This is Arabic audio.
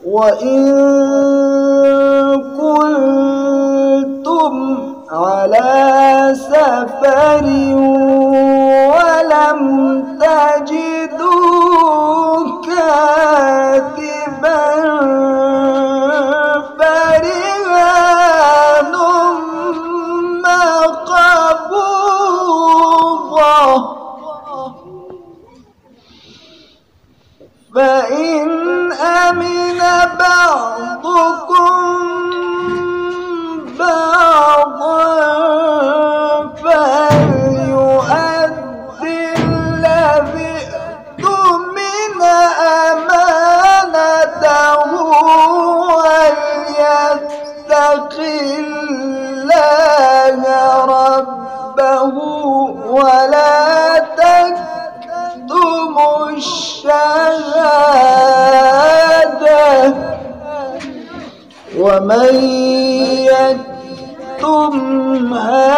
وإن كنتم على سفر ولم تجدوا كاتبا فرهان مقبوضة، فإن أمن بعضكم بعضا فليؤدي الذي اؤتمن أمانته وليتق الله ربه ولا تكتموا الشهادة، ومن يكتمها